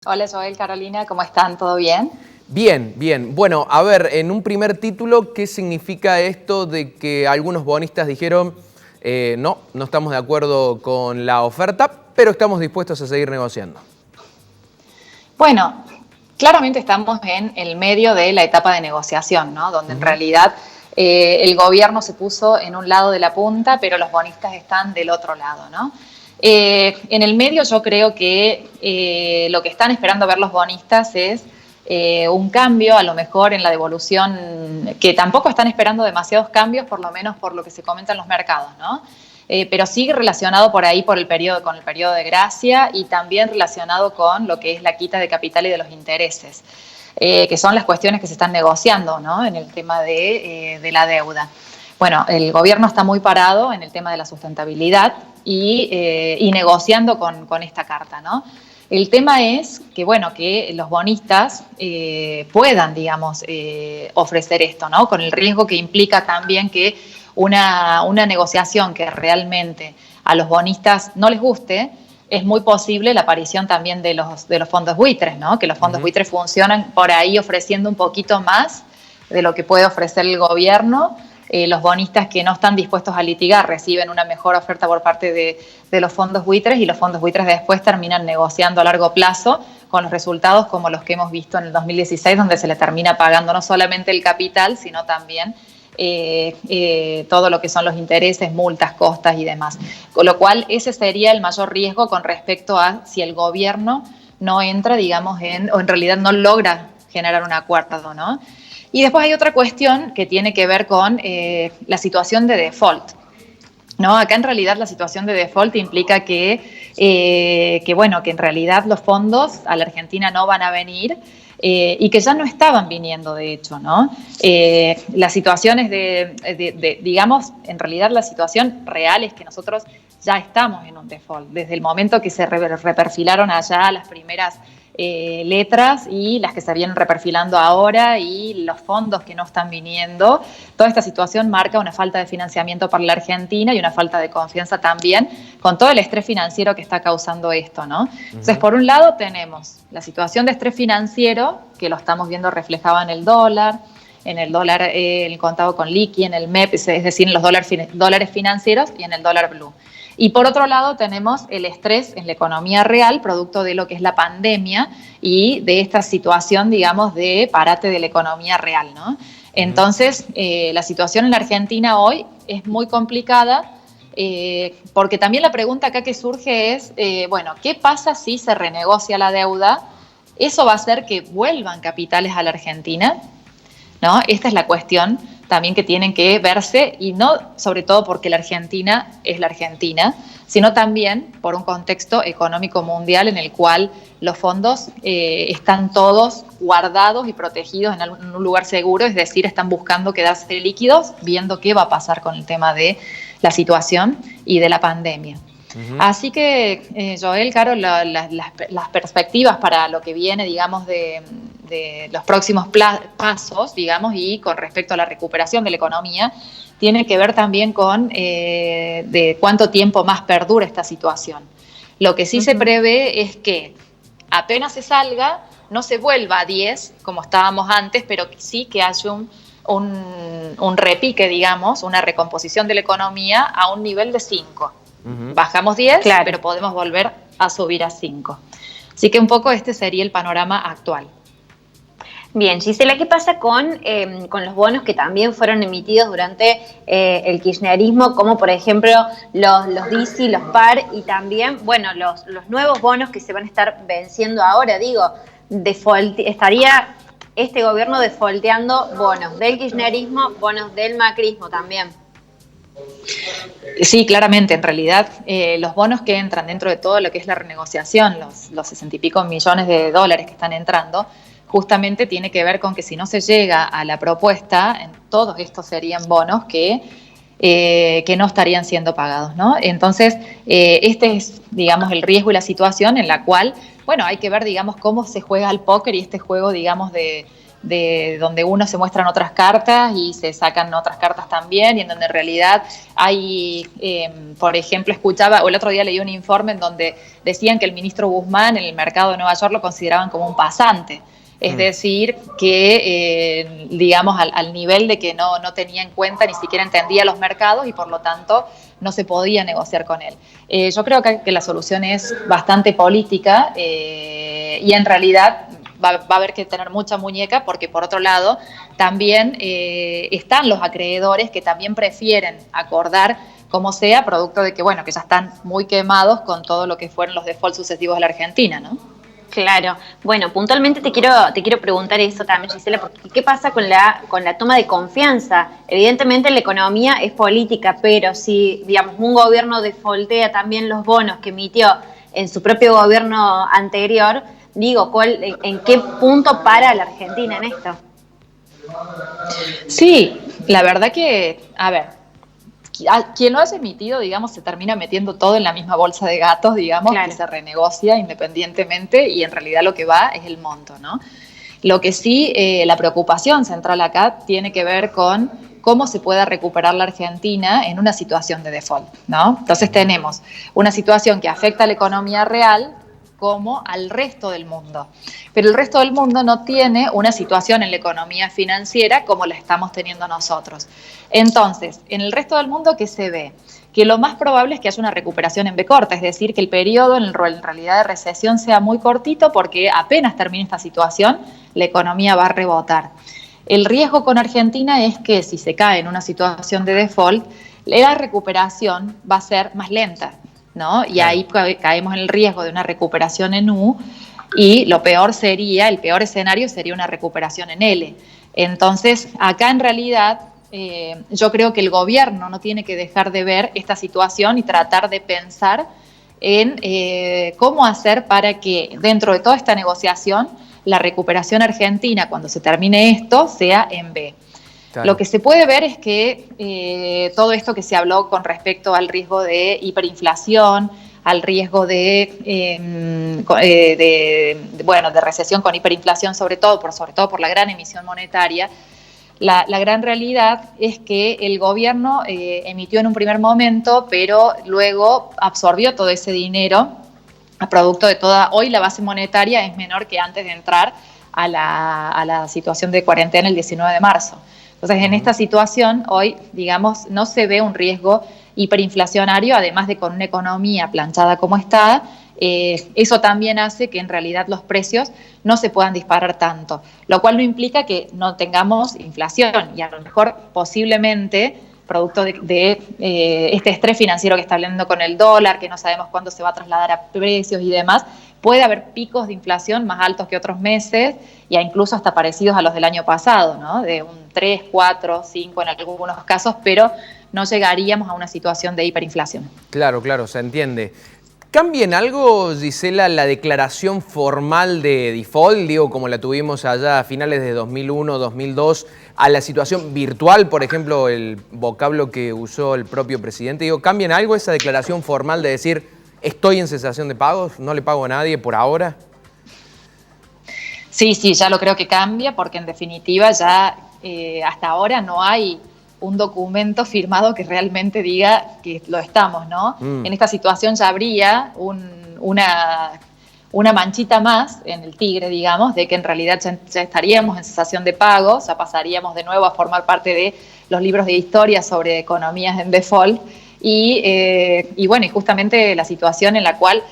Hola Joel, Carolina, ¿cómo están? ¿Todo bien? Bien, bien. Bueno, a ver, en un primer título, ¿qué significa esto de que algunos bonistas dijeron no estamos de acuerdo con la oferta, pero estamos dispuestos a seguir negociando? Bueno, claramente estamos en el medio de la etapa de negociación, ¿no? Donde en realidad el gobierno se puso en un lado de la punta, pero los bonistas están del otro lado, ¿no? En el medio yo creo que lo que están esperando ver los bonistas es un cambio, a lo mejor en la devolución, que tampoco están esperando demasiados cambios, por lo menos por lo que se comenta en los mercados, ¿no? Pero sí relacionado por ahí con el periodo de gracia y también relacionado con lo que es la quita de capital y de los intereses, que son las cuestiones que se están negociando, ¿no? En el tema de la deuda. Bueno, el gobierno está muy parado en el tema de la sustentabilidad y negociando con esta carta, ¿no? El tema es que, bueno, que los bonistas puedan, digamos, ofrecer esto, ¿no? Con el riesgo que implica también que una negociación que realmente a los bonistas no les guste, es muy posible la aparición también de los fondos buitres, ¿no? Que los fondos buitres funcionan por ahí ofreciendo un poquito más de lo que puede ofrecer el gobierno. Los bonistas que no están dispuestos a litigar reciben una mejor oferta por parte de los fondos buitres y los fondos buitres después terminan negociando a largo plazo con los resultados como los que hemos visto en el 2016, donde se le termina pagando no solamente el capital, sino también todo lo que son los intereses, multas, costas y demás. Con lo cual, ese sería el mayor riesgo con respecto a si el gobierno no entra, digamos, o en realidad no logra generar un acuerdo, ¿no? Y después hay otra cuestión que tiene que ver con la situación de default, ¿no? Acá en realidad la situación de default implica que bueno, que en realidad los fondos a la Argentina no van a venir y que ya no estaban viniendo, de hecho, ¿no? Las situaciones digamos, en realidad la situación real es que nosotros ya estamos en un default. Desde el momento que se reperfilaron allá las primeras letras y las que se vienen reperfilando ahora y los fondos que no están viniendo, toda esta situación marca una falta de financiamiento para la Argentina y una falta de confianza también con todo el estrés financiero que está causando esto, ¿no? Entonces, por un lado tenemos la situación de estrés financiero, que lo estamos viendo reflejado en el dólar, el contado con liqui, en el MEP, es decir, en los dólares financieros y en el dólar blue. Y por otro lado tenemos el estrés en la economía real, producto de lo que es la pandemia y de esta situación, digamos, de parate de la economía real, ¿no? Entonces, la situación en la Argentina hoy es muy complicada porque también la pregunta acá que surge es, bueno, ¿qué pasa si se renegocia la deuda? ¿Eso va a hacer que vuelvan capitales a la Argentina? ¿No? Esta es la cuestión también que tienen que verse, y no sobre todo porque la Argentina es la Argentina, sino también por un contexto económico mundial en el cual los fondos están todos guardados y protegidos en un lugar seguro, es decir, están buscando quedarse líquidos, viendo qué va a pasar con el tema de la situación y de la pandemia. Así que, Joel, Caro, las perspectivas para lo que viene, digamos, de los próximos pasos, digamos, y con respecto a la recuperación de la economía, tiene que ver también con de cuánto tiempo más perdura esta situación. Lo que sí se prevé es que apenas se salga, no se vuelva a 10, como estábamos antes, pero sí que haya un repique, digamos, una recomposición de la economía a un nivel de 5. Bajamos 10, claro, pero podemos volver a subir a 5. Así que un poco este sería el panorama actual. Bien, Gisela, ¿qué pasa con los bonos que también fueron emitidos durante el kirchnerismo, como por ejemplo los DICI, los PAR y también, bueno, los nuevos bonos que se van a estar venciendo ahora? Digo, estaría este gobierno defaulteando bonos del kirchnerismo, bonos del macrismo también. Sí, claramente, en realidad los bonos que entran dentro de todo lo que es la renegociación, los 60 y pico millones de dólares que están entrando, justamente tiene que ver con que si no se llega a la propuesta, todos estos serían bonos que no estarían siendo pagados, ¿no? Entonces, este es, digamos, el riesgo y la situación en la cual, bueno, hay que ver, digamos, cómo se juega al póker y este juego, digamos, de donde uno se muestran otras cartas y se sacan otras cartas también, y en donde en realidad hay, por ejemplo, escuchaba, o el otro día leí un informe en donde decían que el ministro Guzmán en el mercado de Nueva York lo consideraban como un pasante. Es decir, que digamos al nivel de que no tenía en cuenta, ni siquiera entendía los mercados y por lo tanto no se podía negociar con él. Yo creo que la solución es bastante política y en realidad va a haber que tener mucha muñeca porque por otro lado también están los acreedores que también prefieren acordar como sea, producto de que, bueno, que ya están muy quemados con todo lo que fueron los defaults sucesivos de la Argentina, ¿no? Claro. Bueno, puntualmente te quiero preguntar eso también, Gisela, porque ¿qué pasa con la toma de confianza? Evidentemente la economía es política, pero si, digamos, un gobierno defaultea también los bonos que emitió en su propio gobierno anterior, digo, ¿en qué punto para la Argentina en esto? Sí, la verdad que, a ver, quien lo haya emitido, digamos, se termina metiendo todo en la misma bolsa de gatos, digamos, claro, que se renegocia independientemente y en realidad lo que va es el monto, ¿no? Lo que sí, la preocupación central acá tiene que ver con cómo se pueda recuperar la Argentina en una situación de default, ¿no? Entonces tenemos una situación que afecta a la economía real como al resto del mundo. Pero el resto del mundo no tiene una situación en la economía financiera como la estamos teniendo nosotros. Entonces, en el resto del mundo, ¿qué se ve? Que lo más probable es que haya una recuperación en B corta, es decir, que el periodo en realidad de recesión sea muy cortito porque apenas termine esta situación, la economía va a rebotar. El riesgo con Argentina es que si se cae en una situación de default, la recuperación va a ser más lenta, ¿no? Y ahí caemos en el riesgo de una recuperación en U y el peor escenario sería una recuperación en L. Entonces, acá en realidad yo creo que el gobierno no tiene que dejar de ver esta situación y tratar de pensar en cómo hacer para que dentro de toda esta negociación la recuperación argentina, cuando se termine esto, sea en B. Claro. Lo que se puede ver es que todo esto que se habló con respecto al riesgo de hiperinflación, al riesgo de recesión con hiperinflación, sobre todo por la gran emisión monetaria, la gran realidad es que el gobierno emitió en un primer momento, pero luego absorbió todo ese dinero a producto de hoy la base monetaria es menor que antes de entrar a la situación de cuarentena el 19 de marzo. Entonces, en esta situación, hoy, digamos, no se ve un riesgo hiperinflacionario, además de con una economía planchada como está, eso también hace que en realidad los precios no se puedan disparar tanto, lo cual no implica que no tengamos inflación y a lo mejor posiblemente producto de este estrés financiero que está hablando con el dólar, que no sabemos cuándo se va a trasladar a precios y demás, puede haber picos de inflación más altos que otros meses e incluso hasta parecidos a los del año pasado, ¿no? De un 3, 4, 5 en algunos casos, pero no llegaríamos a una situación de hiperinflación. Claro, se entiende. ¿Cambia en algo, Gisela, la declaración formal de default, digo, como la tuvimos allá a finales de 2001, 2002, a la situación virtual, por ejemplo, el vocablo que usó el propio presidente? Digo, ¿cambia en algo esa declaración formal de decir estoy en cesación de pagos, no le pago a nadie por ahora? Sí, ya lo creo que cambia porque en definitiva ya hasta ahora no hay un documento firmado que realmente diga que lo estamos, ¿no? En esta situación ya habría una manchita más en el tigre, digamos, de que en realidad ya estaríamos en cesación de pagos, ya pasaríamos de nuevo a formar parte de los libros de historia sobre economías en default y bueno, y justamente la situación en la cual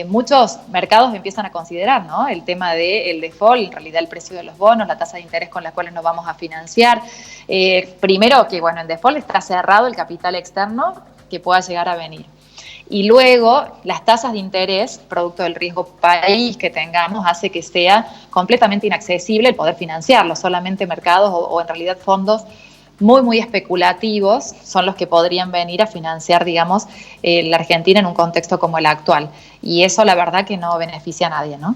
muchos mercados empiezan a considerar, ¿no? El tema del default, en realidad el precio de los bonos, la tasa de interés con la cual nos vamos a financiar. Primero que, bueno, en default está cerrado el capital externo que pueda llegar a venir. Y luego las tasas de interés, producto del riesgo país que tengamos, hace que sea completamente inaccesible el poder financiarlo. Solamente mercados o en realidad fondos muy especulativos son los que podrían venir a financiar, digamos, la Argentina en un contexto como el actual. Y eso la verdad que no beneficia a nadie, ¿no?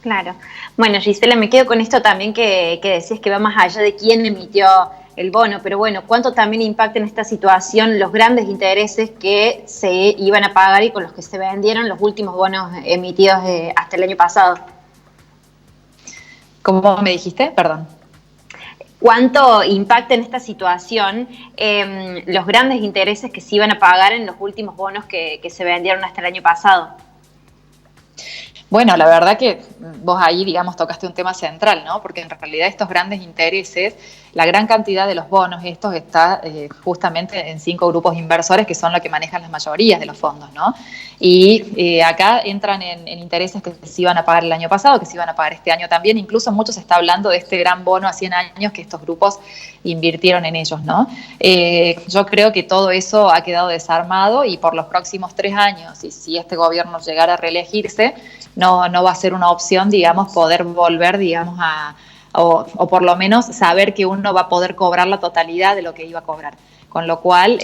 Claro. Bueno, Gisela, me quedo con esto también que decías que va más allá de quién emitió el bono, pero bueno, ¿cuánto también impacta en esta situación los grandes intereses que se iban a pagar y con los que se vendieron los últimos bonos emitidos hasta el año pasado? ¿Cómo me dijiste? Perdón. ¿Cuánto impacta en esta situación los grandes intereses que se iban a pagar en los últimos bonos que se vendieron hasta el año pasado? Bueno, la verdad que vos ahí, digamos, tocaste un tema central, ¿no? Porque en realidad estos grandes intereses, la gran cantidad de los bonos estos está justamente en 5 grupos inversores que son los que manejan las mayorías de los fondos, ¿no? Y acá entran en intereses que se iban a pagar el año pasado, que se iban a pagar este año también. Incluso mucho se está hablando de este gran bono a 100 años que estos grupos invirtieron en ellos, ¿no? Yo creo que todo eso ha quedado desarmado y por los próximos 3 años, y si este gobierno llegara a reelegirse, no va a ser una opción, digamos, poder volver, digamos, o por lo menos saber que uno va a poder cobrar la totalidad de lo que iba a cobrar. Con lo cual,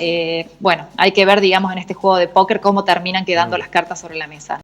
bueno, hay que ver, digamos, en este juego de póker cómo terminan quedando las cartas sobre la mesa.